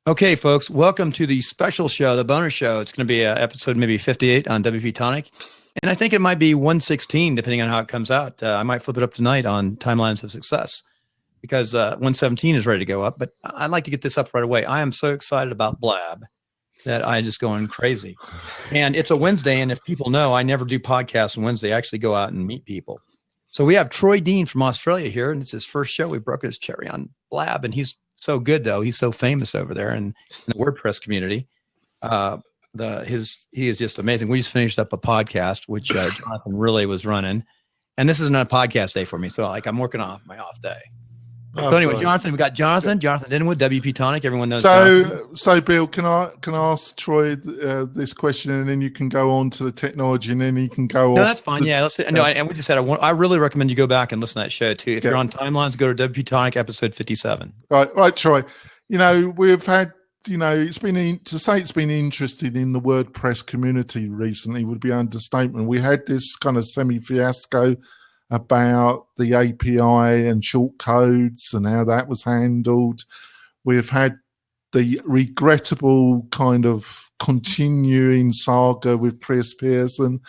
Okay, folks, welcome to the special show, the bonus show. It's going to be episode maybe 58 on WP-Tonic. And I think it might be 116, depending on how it comes out. I might flip it up tonight on Timelines of Success because 117 is ready to go up. But I'd like to get this up right away. I am so excited about BLAB that I'm just going crazy. And it's a Wednesday, and if people know, I never do podcasts on Wednesday. I actually go out and meet people. So we have Troy Dean from Australia here, and it's his first show. We broke his cherry on BLAB, and he's so good, though. He's so famous over there in the WordPress community. He is just amazing. We just finished up a podcast, which Jonathan really was running. And this isn't a podcast day for me. So I'm working off my off day. So anyway, Jonathan, we got Jonathan Denwood, WP-Tonic. Everyone knows. So Bill, can I ask Troy this question, and then you can go on to the technology, and then he can go. No, that's fine. Yeah, and we just had I really recommend you go back and listen to that show too. If you're on Timelines, go to WP-Tonic episode 57. Right, Troy. We've had. It's been interested in the WordPress community recently would be understatement. We had this kind of semi-fiasco about the API and shortcodes and how that was handled. We've had the regrettable kind of continuing saga with Chris Pearson.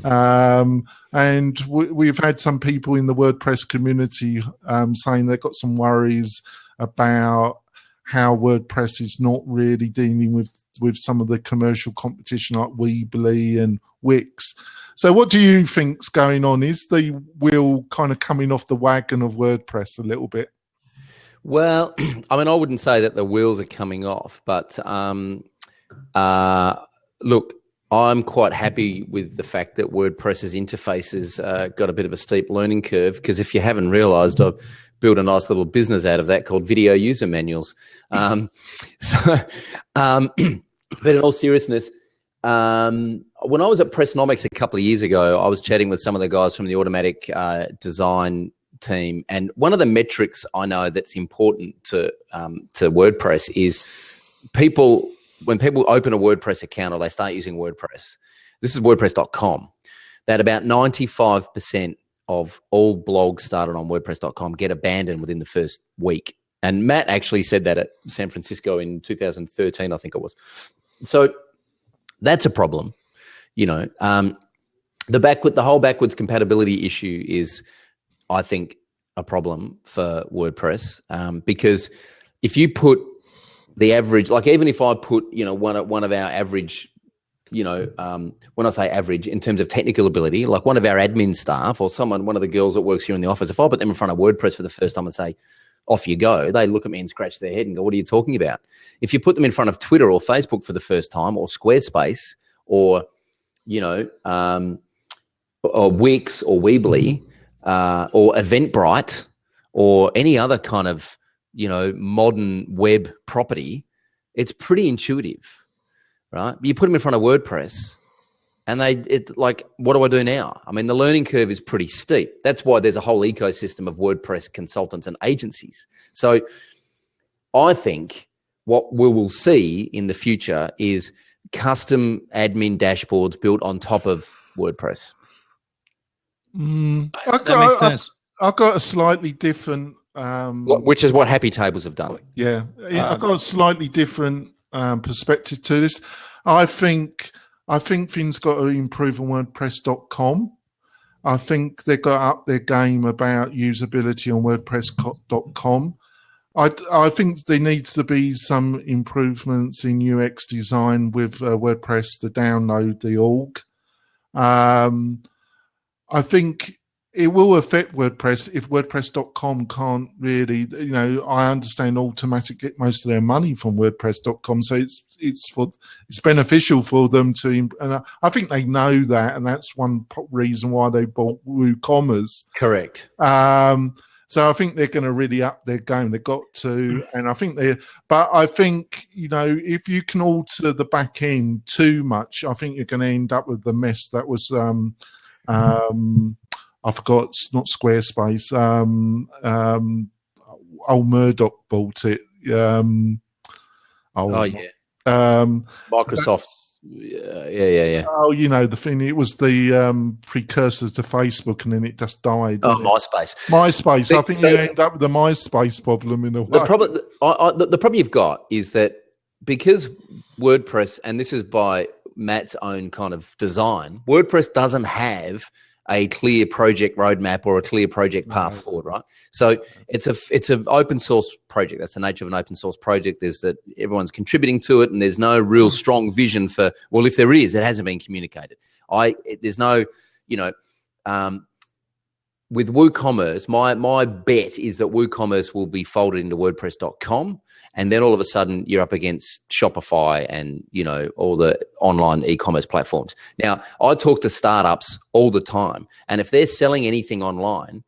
And we've had some people in the WordPress community saying they've got some worries about how WordPress is not really dealing with some of the commercial competition like Weebly and Wix. So what do you think's going on? Is the wheel kind of coming off the wagon of WordPress a little bit? Well, I mean, I wouldn't say that the wheels are coming off, but look, I'm quite happy with the fact that WordPress's interfaces got a bit of a steep learning curve, because if you haven't realized, I've built a nice little business out of that called video user manuals. But in all seriousness, when I was at Pressnomics a couple of years ago, I was chatting with some of the guys from the automatic design team, and one of the metrics I know that's important to WordPress is when people open a WordPress account or they start using WordPress, this is WordPress.com, that about 95% of all blogs started on WordPress.com get abandoned within the first week. And Matt actually said that at San Francisco in 2013, I think it was. So that's a problem. The whole backwards compatibility issue is, I think, a problem for WordPress, because if you put the average, like even if I put, one of our average, when I say average in terms of technical ability, like one of our admin staff or one of the girls that works here in the office, if I put them in front of WordPress for the first time and say, off you go, they look at me and scratch their head and go, what are you talking about? If you put them in front of Twitter or Facebook for the first time, or Squarespace, or, or Wix or Weebly, or Eventbrite, or any other kind of, modern web property, it's pretty intuitive, right? You put them in front of WordPress and what do I do now? I mean, the learning curve is pretty steep. That's why there's a whole ecosystem of WordPress consultants and agencies. So I think what we will see in the future is custom admin dashboards built on top of WordPress. That makes sense. I've got a slightly different... which is what Happy Tables have done. Yeah. I've got a slightly different perspective to this. I think things got to improve on WordPress.com. I think they got up their game about usability on WordPress.com. I think there needs to be some improvements in UX design with WordPress, the download, the org. I think it will affect WordPress if WordPress.com can't really, I understand Automatic get most of their money from WordPress.com, so it's beneficial for them to, and I think they know that, and that's one reason why they bought WooCommerce. Correct. So I think they're going to really up their game. They've got to, and I think if you can alter the back end too much, I think you're going to end up with the mess that was, I forgot, it's not Squarespace. Old Murdoch bought it. Microsoft. Yeah. Oh, the thing. It was the precursor to Facebook, and then it just died. Oh, MySpace. MySpace. I think you end up with the MySpace problem in a way. The problem you've got is that because WordPress, and this is by Matt's own kind of design, WordPress doesn't have a clear project roadmap or a clear project path forward, right? So it's an open source project. That's the nature of an open source project, is that everyone's contributing to it, and there's no real strong vision for, well, if there is, it hasn't been communicated. There's no, with WooCommerce, my bet is that WooCommerce will be folded into WordPress.com, and then all of a sudden you're up against Shopify and, all the online e-commerce platforms. Now, I talk to startups all the time, and if they're selling anything online,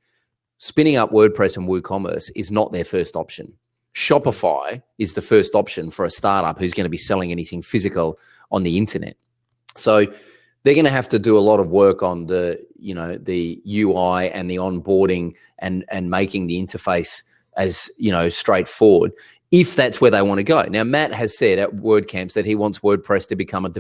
spinning up WordPress and WooCommerce is not their first option. Shopify is the first option for a startup who's going to be selling anything physical on the internet. So they're going to have to do a lot of work on the UI and the onboarding and making the interface as, straightforward, if that's where they want to go. Now, Matt has said at WordCamps that he wants WordPress to become a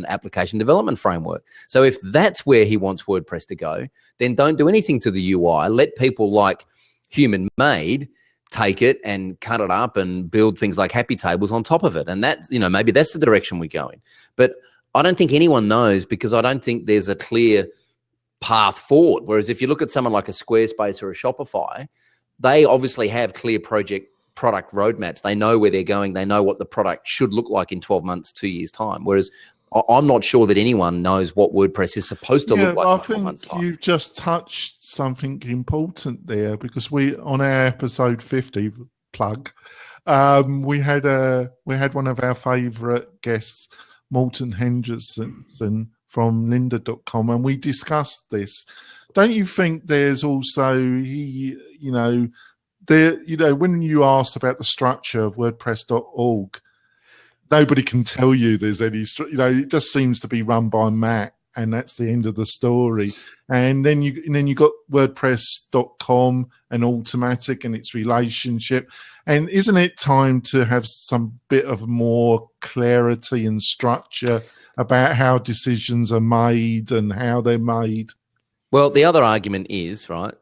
application development framework. So if that's where he wants WordPress to go, then don't do anything to the UI. Let people like Human Made take it and cut it up and build things like happy tables on top of it. And that's, maybe that's the direction we go in. But I don't think anyone knows, because I don't think there's a clear path forward. Whereas if you look at someone like a Squarespace or a Shopify, they obviously have clear product roadmaps. They know where they're going. They know what the product should look like in 12 months, 2 years' time. Whereas I'm not sure that anyone knows what WordPress is supposed to look like in 12 months' time. You've just touched something important there, because on our episode 50 plug, we had one of our favourite guests, Morten Henderson from lynda.com, and we discussed this. Don't you think there's also, when you asked about the structure of WordPress.org, nobody can tell you there's any, it just seems to be run by Matt, and that's the end of the story. And then you got WordPress.com and Automatic and its relationship. And isn't it time to have some bit of more clarity and structure about how decisions are made and how they're made? Well, the other argument is, right,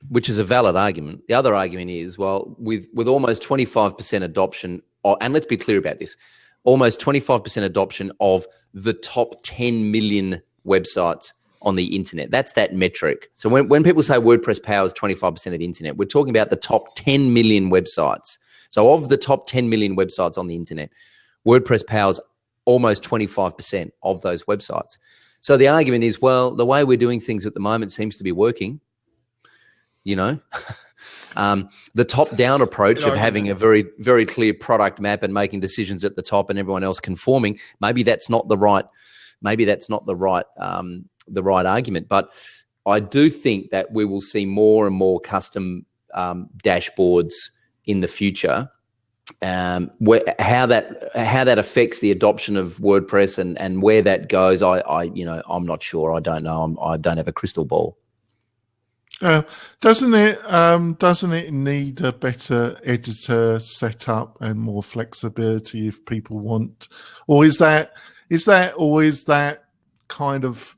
which is a valid argument. The other argument is, well, with almost 25% adoption, and let's be clear about this, almost 25% adoption of the top 10 million websites on the internet. That's that metric. So when people say WordPress powers 25% of the internet, we're talking about the top 10 million websites. So of the top 10 million websites on the internet, WordPress powers almost 25% of those websites. So the argument is, well, the way we're doing things at the moment seems to be working. The top-down approach of having a very, very clear product map and making decisions at the top and everyone else conforming, maybe that's not the right argument. But I do think that we will see more and more custom dashboards in the future. How that affects the adoption of WordPress and where that goes, I'm not sure. I don't know. I don't have a crystal ball. Doesn't it need a better editor setup and more flexibility if people want, or is that always that kind of?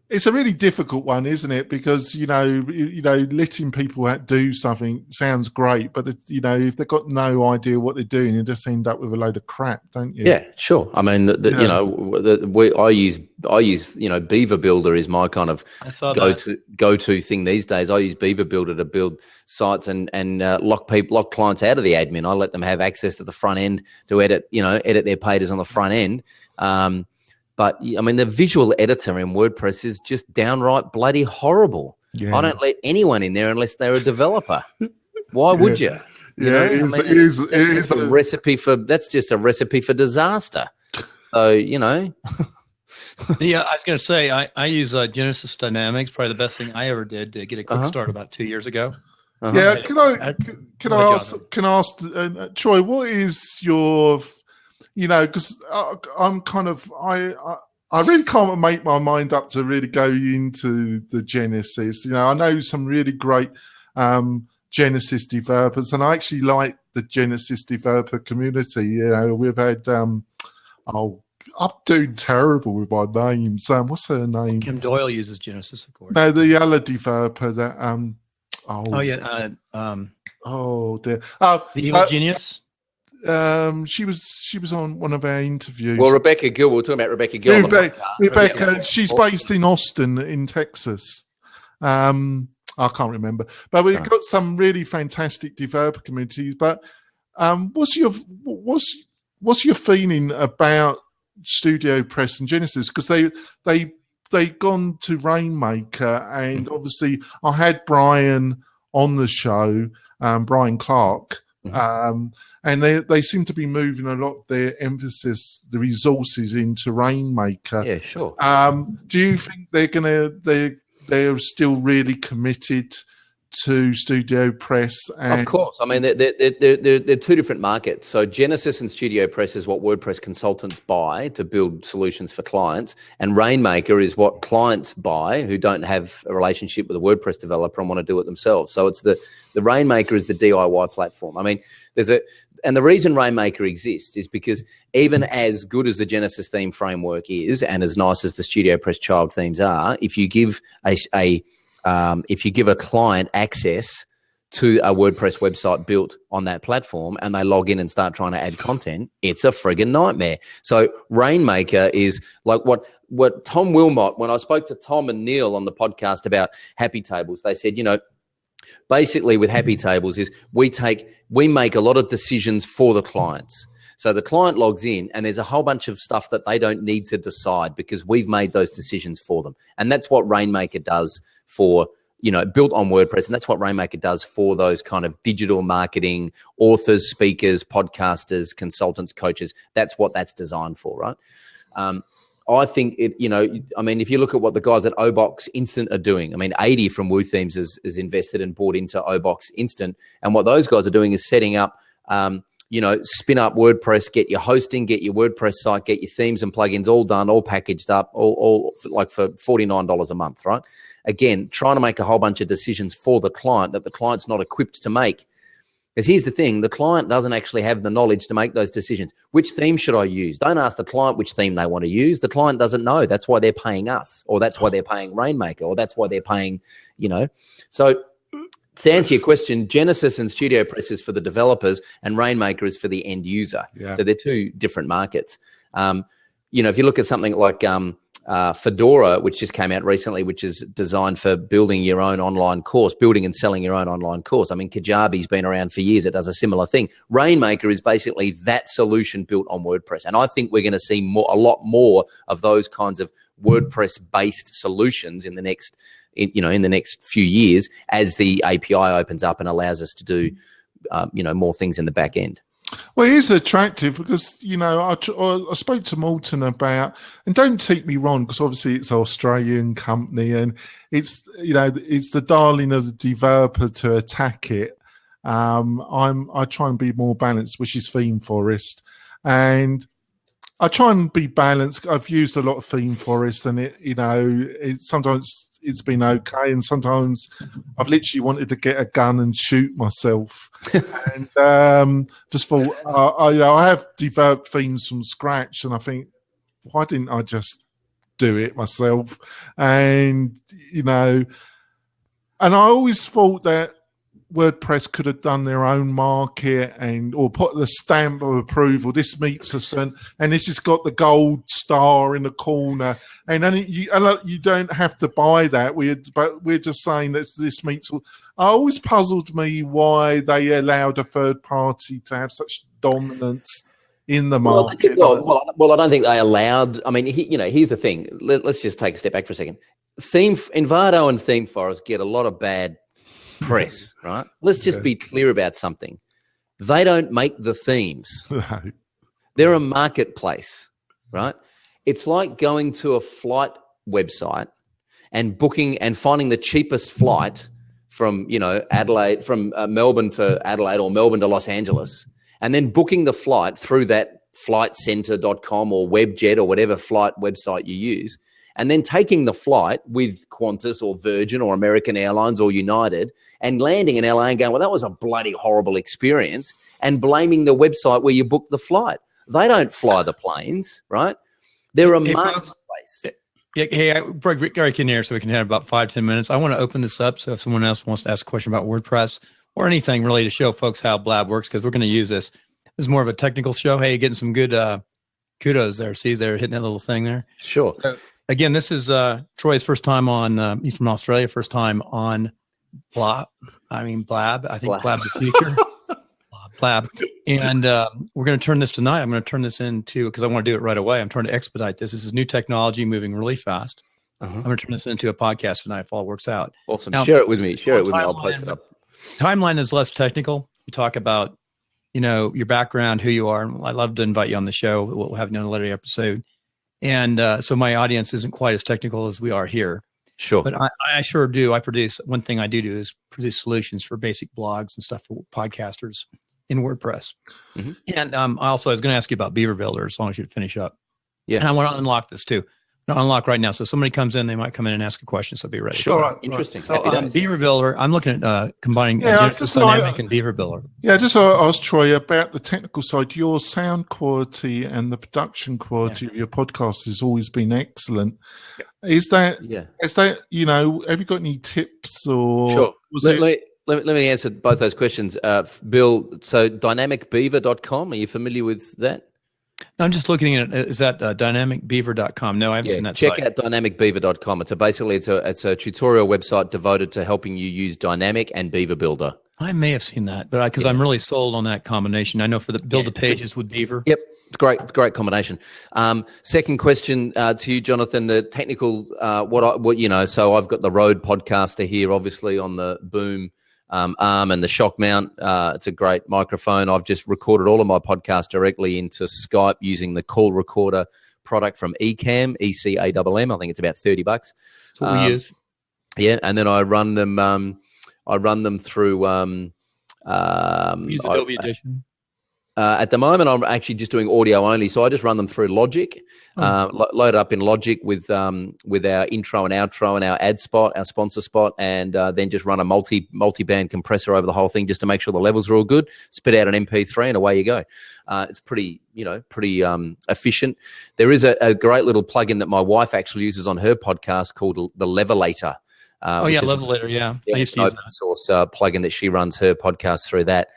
It's a really difficult one, isn't it? Because letting people do something sounds great, but if they've got no idea what they're doing, you just end up with a load of crap, don't you? Yeah, sure. I mean, I use Beaver Builder is my kind of go-to thing these days. I use Beaver Builder to build sites and lock clients out of the admin. I let them have access to the front end to edit their pages on the front end. But I mean, the visual editor in WordPress is just downright bloody horrible. Yeah. I don't let anyone in there unless they're a developer. Why would you? That's just a recipe for disaster. So, Yeah, I was going to say, I use Genesis Dynamics, probably the best thing I ever did to get a quick start about 2 years ago. Yeah, can I ask Troy, what is your... because I'm kind of, I really can't make my mind up to really go into the Genesis. I know some really great Genesis developers, and I actually like the Genesis developer community. We've had, I'm doing terrible with my name. Sam, what's her name? Kim Doyle uses Genesis, of course. No, the other developer that, oh, yeah. oh, dear. The Evil Genius? She was on one of our interviews. Well, Rebecca Gill, we were talking about Rebecca Gill. Rebecca, she's based in Austin, in Texas. I can't remember, but we've got some really fantastic developer communities. But what's your feeling about Studio Press and Genesis? Because they gone to Rainmaker, and obviously I had Brian on the show, Brian Clark, and they seem to be moving a lot of their emphasis, the resources into Rainmaker. Yeah, sure. Do you think they're still really committed to Studio Press? Of course. I mean, they're two different markets. So Genesis and Studio Press is what WordPress consultants buy to build solutions for clients, and Rainmaker is what clients buy who don't have a relationship with a WordPress developer and want to do it themselves. So it's the Rainmaker is the DIY platform. I mean, and the reason Rainmaker exists is because even as good as the Genesis theme framework is, and as nice as the Studio Press child themes are, if you give a client access to a WordPress website built on that platform and they log in and start trying to add content, it's a friggin' nightmare. So Rainmaker is like what Tom Wilmot, when I spoke to Tom and Neil on the podcast about Happy Tables, they said, basically with Happy Tables is we make a lot of decisions for the clients. So the client logs in and there's a whole bunch of stuff that they don't need to decide because we've made those decisions for them. And that's what Rainmaker does for, built on WordPress. And that's what Rainmaker does for those kind of digital marketing authors, speakers, podcasters, consultants, coaches. That's what that's designed for, right? I think if you look at what the guys at Obox Instant are doing, 80 from Woo Themes is invested and bought into Obox Instant. And what those guys are doing is setting up, spin up WordPress, get your hosting, get your WordPress site, get your themes and plugins all done, all packaged up, all for $49 a month, right? Again, trying to make a whole bunch of decisions for the client that the client's not equipped to make. Because here's the thing, the client doesn't actually have the knowledge to make those decisions. Which theme should I use? Don't ask the client which theme they want to use. The client doesn't know. That's why they're paying us, or that's why they're paying Rainmaker, or that's why they're paying, So to answer your question, Genesis and Studio Press is for the developers and Rainmaker is for the end user. Yeah. So they're two different markets. If you look at something like Fedora, which just came out recently, which is designed for building your own online course, building and selling your own online course. Kajabi's been around for years. It does a similar thing. Rainmaker is basically that solution built on WordPress. And I think we're going to see a lot more of those kinds of WordPress-based solutions in the next few years as the API opens up and allows us to do, more things in the back end. Well, it is attractive because, I spoke to Moulton about, and don't take me wrong, because obviously it's an Australian company and it's, it's the darling of the developer to attack it. I try and be more balanced, which is Theme Forest. And I try and be balanced. I've used a lot of Theme Forest and it sometimes it's been okay, and sometimes I've literally wanted to get a gun and shoot myself. And just thought, I have developed themes from scratch, and I think, why didn't I just do it myself? And and I always thought that WordPress could have done their own market or put the stamp of approval. This meets us, and this has got the gold star in the corner. And then you don't have to buy that. But we're just saying that this meets. It always puzzled me why they allowed a third party to have such dominance in the market. Well, I don't think they allowed. Here's the thing. Let's just take a step back for a second. Envato and Theme Forest get a lot of bad press, right? Let's just be clear about something. They don't make the themes. No. They're a marketplace, right? It's like going to a flight website and booking and finding the cheapest flight from, Adelaide, from Melbourne to Adelaide or Melbourne to Los Angeles, and then booking the flight through that flightcenter.com or Webjet or whatever flight website you use, and then taking the flight with Qantas or Virgin or American Airlines or United and landing in LA and going, well, that was a bloody horrible experience, and blaming the website where you booked the flight. They don't fly the planes, right? They're a marketplace. Hey, I brought Gary in here so we can have about 5-10 minutes. I want to open this up so if someone else wants to ask a question about WordPress or anything really to show folks how BLAB works, because we're going to use this. is more of a technical show. Hey, getting some good kudos there. See, they're hitting that little thing there. Sure. So, again, this is Troy's first time on. He's from Australia. First time on BLAB. I think BLAB's the future. BLAB. And we're going to turn this tonight. I'm going to turn this into, because I want to do it right away. I'm trying to expedite this. This is new technology moving really fast. I'm going to turn this into a podcast tonight if all works out. Awesome. Now, share it with me. I'll post it up. Timeline is less technical. We talk about, your background, who you are. I'd love to invite you on the show. We'll have you on a later episode. And so my audience isn't quite as technical as we are here. Sure. But I sure do. One thing I do is produce solutions for basic blogs and stuff for podcasters in WordPress. Mm-hmm. And I was going to ask you about Beaver Builder as long as you finish up. Yeah. And I want to unlock this too. Unlock right now. So somebody comes in, they might come in and ask a question. So be ready. Sure. Right. Interesting. So Beaver Builder, I'm looking at combining Dynamic and Beaver Builder. Yeah, just ask Troy about the technical side. Your sound quality and the production quality of your podcast has always been excellent. Yeah. Is that, have you got any tips or? Sure. Let me answer both those questions. Bill, so dynamicbeaver.com, are you familiar with that? No, I'm just looking at it. Is that dynamicbeaver.com? No, I haven't seen that check site. Out dynamicbeaver.com. It's a tutorial website devoted to helping you use Dynamic and Beaver Builder. I may have seen that, but because I'm really sold on that combination. I know for the build the pages with Beaver. Yep. It's great combination. Second question to you, Jonathan, the technical, so I've got the Rode podcaster here, obviously on the boom arm and the shock mount. It's a great microphone. I've just recorded all of my podcasts directly into Skype using the call recorder product from Ecamm, ECAMM. I think it's about $30. That's what we use. Yeah, and then I run them. Through. Use Adobe Edition. At the moment, I'm actually just doing audio only, so I just run them through Logic, load it up in Logic with our intro and outro and our ad spot, our sponsor spot, and then just run a multi-band compressor over the whole thing just to make sure the levels are all good. Spit out an MP3 and away you go. It's pretty efficient. There is a great little plugin that my wife actually uses on her podcast called the Levelator. Levelator. Yeah, I used to use open source plugin that she runs her podcast through that.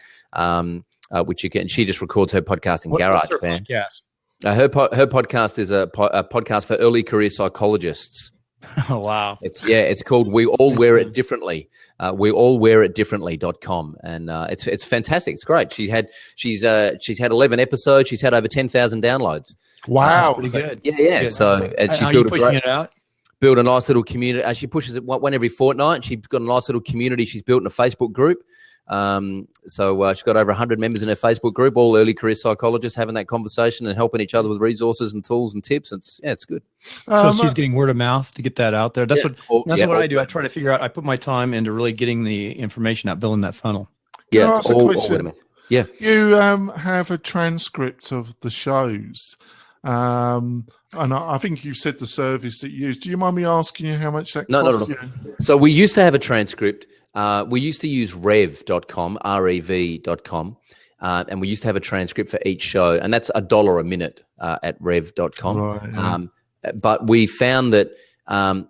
Which you can. She just records her podcast in GarageBand. Podcast? Her podcast is a podcast for early career psychologists. Oh wow! It's called We All Wear It Differently. WeAllWearItDifferently.com, and it's fantastic. It's great. She's had 11 episodes. She's had over 10,000 downloads. Wow, pretty good. Yeah. Good. So and she built it out. Build a nice little community. She pushes it one every fortnight. She's got a nice little community she's built in a Facebook group. So she's got over 100 members in her Facebook group, all early career psychologists having that conversation and helping each other with resources and tools and tips. It's good. So she's getting word of mouth to get that out there. That's what I do. I try to figure out. I put my time into really getting the information out, building that funnel. Yeah, it's all word of mouth. Yeah. You have a transcript of the shows. And I think you said the service that you use. Do you mind me asking you how much that costs you? So we used to have a transcript. We used to use rev.com, rev.com, and we used to have a transcript for each show, and that's $1 a minute at rev.com. Right, yeah. But we found that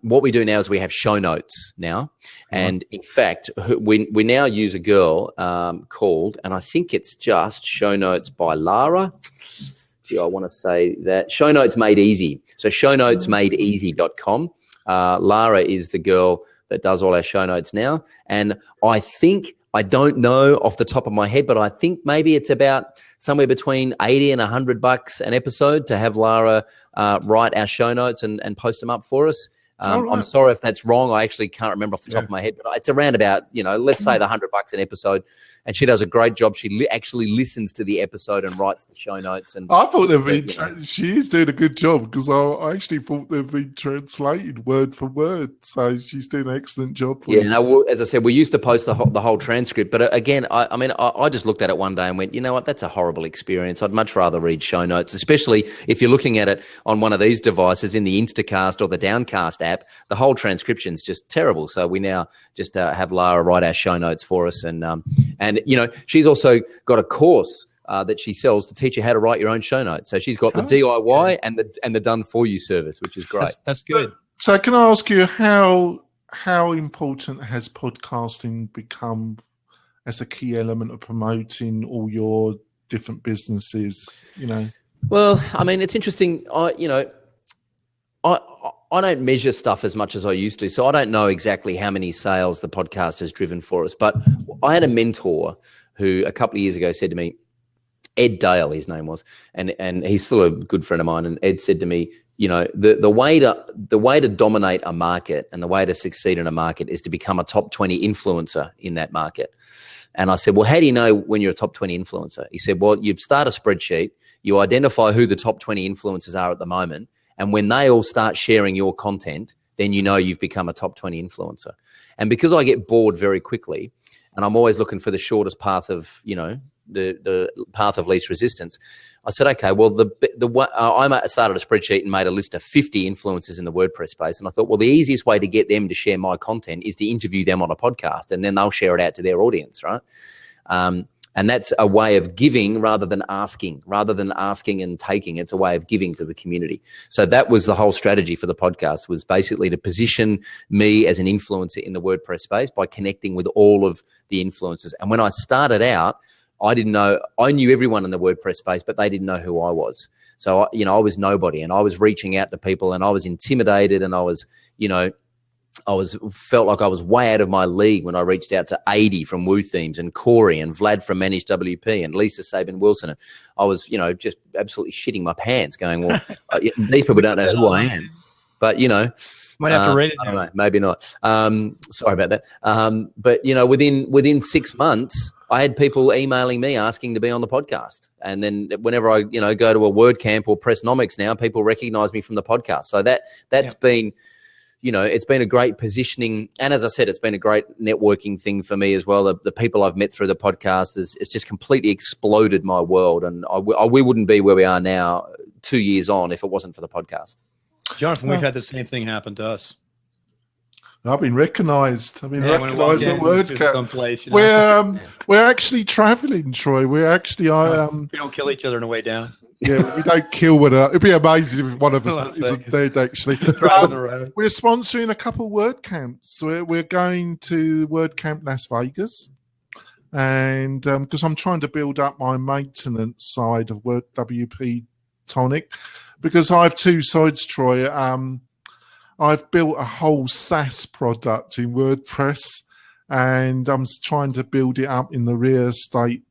what we do now is we have show notes now. And in fact, we now use a girl called, and I think it's just Show Notes by Lara. Gee, I want to say that Show Notes Made Easy. So shownotesmadeeasy.com. Lara is the girl that does all our show notes now. And I don't know off the top of my head, but I think maybe it's about somewhere between $80 and $100 an episode to have Lara write our show notes and post them up for us. I'm sorry if that's wrong. I actually can't remember off the top of my head, but it's around about, let's say the $100 an episode. And she does a great job. She actually listens to the episode and writes the show notes. And I thought she's doing a good job because I actually thought they've been translated word for word. So she's doing an excellent job. As I said, we used to post the whole transcript. But again, I just looked at it one day and went, you know what, that's a horrible experience. I'd much rather read show notes, especially if you're looking at it on one of these devices in the Instacast or the Downcast app. The whole transcription's just terrible. So we now just have Lara write our show notes for us. And she's also got a course that she sells to teach you how to write your own show notes. So she's got the DIY and the done for you service, which is great. That's good. So can I ask you how important has podcasting become as a key element of promoting all your different businesses, you know? Well, I mean, it's interesting. I don't measure stuff as much as I used to, so I don't know exactly how many sales the podcast has driven for us. But I had a mentor who a couple of years ago said to me, Ed Dale, his name was, and he's still a good friend of mine. And Ed said to me, you know, the way to dominate a market and the way to succeed in a market is to become a top 20 influencer in that market. And I said, well, how do you know when you're a top 20 influencer? He said, well, you start a spreadsheet, you identify who the top 20 influencers are at the moment, and when they all start sharing your content, then you know you've become a top 20 influencer. And because I get bored very quickly, and I'm always looking for the shortest path of, you know, the path of least resistance, I said, okay, well, I started a spreadsheet and made a list of 50 influencers in the WordPress space. And I thought, well, the easiest way to get them to share my content is to interview them on a podcast, and then they'll share it out to their audience, right? And that's a way of giving rather than asking and taking. It's a way of giving to the community. So that was the whole strategy for the podcast, was basically to position me as an influencer in the WordPress space by connecting with all of the influencers. And when I started out, I knew everyone in the WordPress space, but they didn't know who I was. So, I was nobody, and I was reaching out to people, and I was intimidated, and I felt like I was way out of my league when I reached out to Adi from Woo Themes and Corey and Vlad from Managed WP and Lisa Sabin Wilson. And I was, just absolutely shitting my pants going, well, these people don't know who I am. But, might have to rate it. I don't know, maybe not. Sorry about that. But, within 6 months, I had people emailing me asking to be on the podcast. And then whenever I, go to a WordCamp or Pressnomics now, people recognize me from the podcast. So that's been, it's been a great positioning. And as I said, it's been a great networking thing for me as well. The people I've met through the podcast, it's just completely exploded my world. And we wouldn't be where we are now 2 years on if it wasn't for the podcast. Jonathan, we've had the same thing happen to us. I've been recognised. I've been recognised at WordCamp. We're actually travelling, Troy. We're actually we don't kill each other on the way down. Yeah, we don't kill one another. It'd be amazing if one of us isn't dead, actually. We're sponsoring a couple of WordCamps. We're going to WordCamp Las Vegas. And because I'm trying to build up my maintenance side of WP-Tonic. Because I have two sides, Troy. I've built a whole SaaS product in WordPress, and I'm trying to build it up in the real estate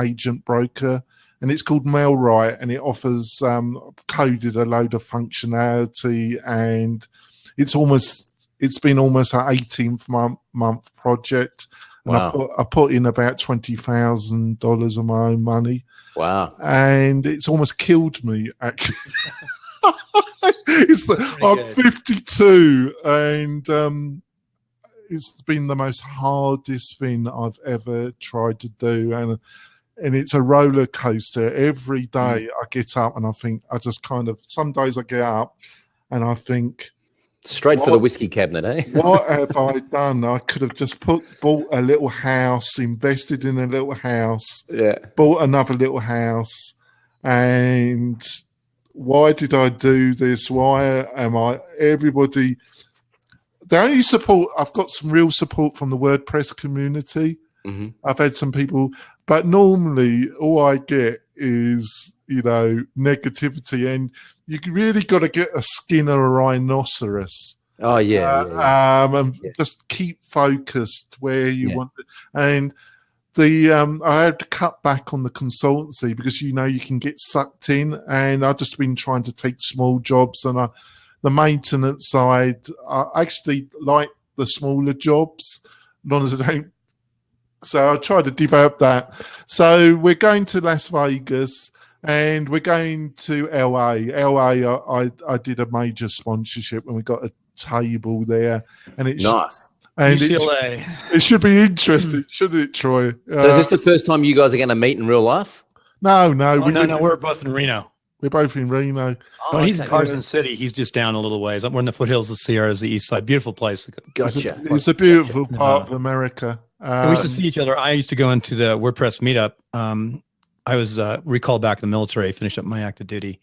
agent broker, and it's called Mailrite, and it offers coded a load of functionality, and it's been almost an 18th month project. And wow. I put in about $20,000 of my own money. Wow. And it's almost killed me, actually. I'm 52, and it's been the most hardest thing I've ever tried to do. And it's a roller coaster. Every day I get up and I think, some days I get up and I think, straight for the whiskey cabinet, eh? What have I done? I could have just bought a little house, invested in a little house, bought another little house, and why did I do this? Why am I everybody? The only support I've got, some real support from the WordPress community. Mm-hmm. I've had some people, but normally all I get is negativity, and you really got to get a skin of a rhinoceros. Oh yeah. And just keep focused where you want it. And I had to cut back on the consultancy because you can get sucked in, and I've just been trying to take small jobs, and the maintenance side, I actually like the smaller jobs, as long as I don't. So I try to develop that. So we're going to Las Vegas. And we're going to LA. I did a major sponsorship, and we got a table there. And it's nice. And UCLA. It should be interesting, shouldn't it, Troy? So is this the first time you guys are going to meet in real life? No. We're both in Reno. We're both in Reno. Oh, he's in Carson City. He's just down a little ways. We're in the foothills of the Sierras, the east side. Beautiful place. Gotcha. It's a beautiful part of America. We used to see each other. I used to go into the WordPress meetup. I was recalled back to the military, finished up my active duty.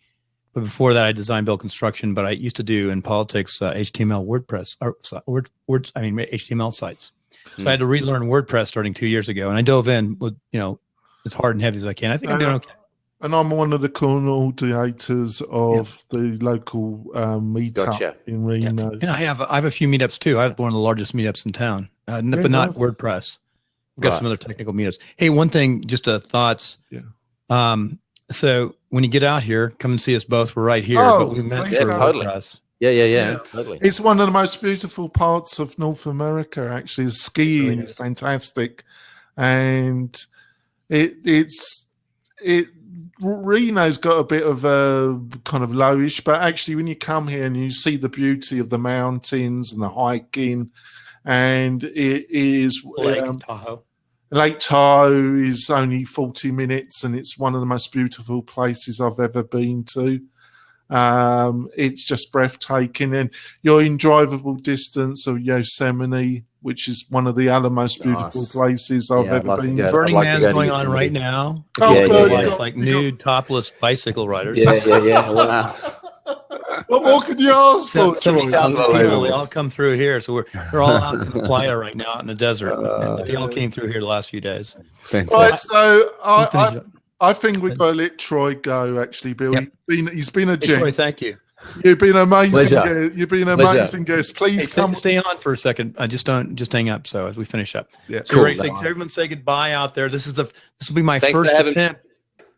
But before that, I designed, built construction. But I used to do in politics HTML WordPress, HTML sites. So I had to relearn WordPress starting 2 years ago, and I dove in with, as hard and heavy as I can. I think I'm doing okay. And I'm one of the coordinators of the local meetup in Reno. Yeah. And I have a few meetups too. I have one of the largest meetups in town, but not WordPress. We've got some other technical meetups. Hey, one thing, just thoughts. Yeah. So when you get out here, come and see us both. We're right here. But we met for totally. WordPress. Yeah, totally. It's one of the most beautiful parts of North America. Actually, the skiing is fantastic, and Reno's got a bit of a kind of lowish, but actually when you come here and you see the beauty of the mountains and the hiking, and it is Lake Tahoe is only 40 minutes, and it's one of the most beautiful places I've ever been to. It's just breathtaking, and you're in drivable distance of Yosemite, which is one of the other most beautiful places I've ever been to. Burning Man's going on right now. Like nude, topless bicycle riders. Yeah. Wow. What more can you ask for? 70,000 people, they all come through here. So we're all out in the playa right now, out in the desert. They all came through here the last few days. Right, so I think we've got to let Troy go, actually, Bill. Yep. He's been a gent. Troy, thank you. You've been amazing. You've been an amazing guest. Please come. Stay on for a second. Just hang up. So as we finish up, cool. Everyone say goodbye out there. This will be my first attempt.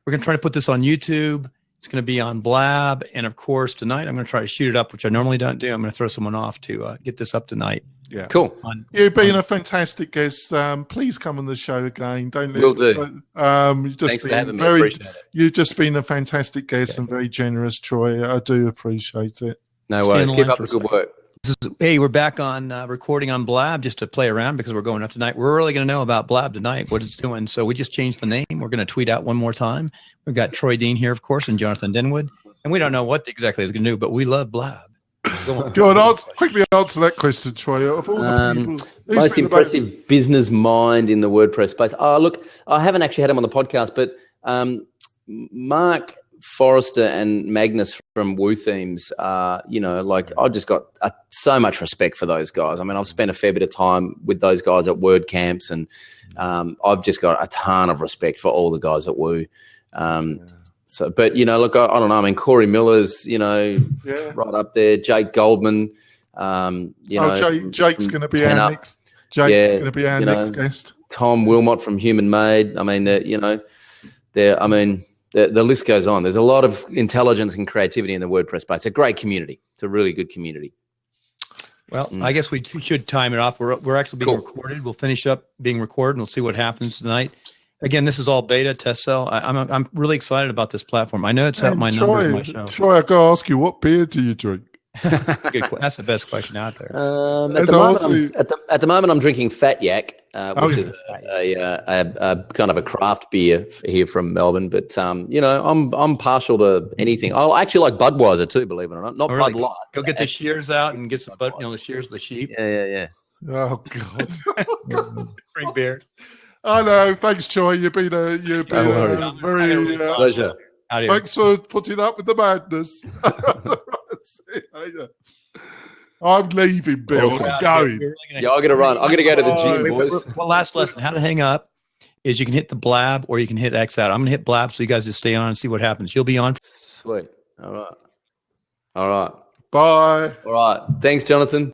We're gonna try to put this on YouTube. It's going to be on BLAB, and of course tonight I'm going to try to shoot it up, which I normally don't do. I'm going to throw someone off to get this up tonight. Yeah, cool. You've been a fantastic guest. Please come on the show again. Will do. Thanks for having me. Appreciate it. You've just been a fantastic guest and very generous, Troy. I do appreciate it. No worries. Keep up the good work. Hey, we're back on recording on BLAB just to play around because we're going up tonight. We're really going to know about BLAB tonight, what it's doing. So we just changed the name. We're going to tweet out one more time. We've got Troy Dean here, of course, and Jonathan Denwood. And we don't know what exactly it's going to do, but we love BLAB. Go on, quickly answer that question, Troy. Of all the people, most impressive business mind in the WordPress space. Look, I haven't actually had him on the podcast, but Mark Forrester and Magnus from Woo Themes, I've just got so much respect for those guys. I mean, I've spent a fair bit of time with those guys at WordCamps, and I've just got a ton of respect for all the guys at Woo. But look, I don't know. I mean, Corey Miller's, right up there. Jake Goldman, Jake's going to be our next. Jake's going to be our next guest. Tom Wilmot from Human Made. I mean, the list goes on. There's a lot of intelligence and creativity in the WordPress space. It's a great community. It's a really good community. Well, I guess we should time it off. We're actually being recorded. We'll finish up being recorded, and we'll see what happens tonight. Again, this is all beta test cell. I'm really excited about this platform. I know it's out my numbers in my show. Troy, I got to ask you, what beer do you drink? That's the best question out there. At the moment, I'm drinking Fat Yak, which is a kind of a craft beer here from Melbourne. But I'm partial to anything. I actually like Budweiser too, believe it or not. Not Bud Light. Go get the shears out and get some the shears of the sheep. Yeah. Oh God. Drink beer. I know. Thanks, Troy. You've been a very pleasure. Thanks for putting up with the madness. I'm leaving, Bill. Awesome. I'm going. I'm going to run. I'm going to go to the gym, boys. Well, last lesson, how to hang up is you can hit the BLAB or you can hit X out. I'm going to hit BLAB so you guys just stay on and see what happens. You'll be on. Sweet. All right. Bye. All right. Thanks, Jonathan.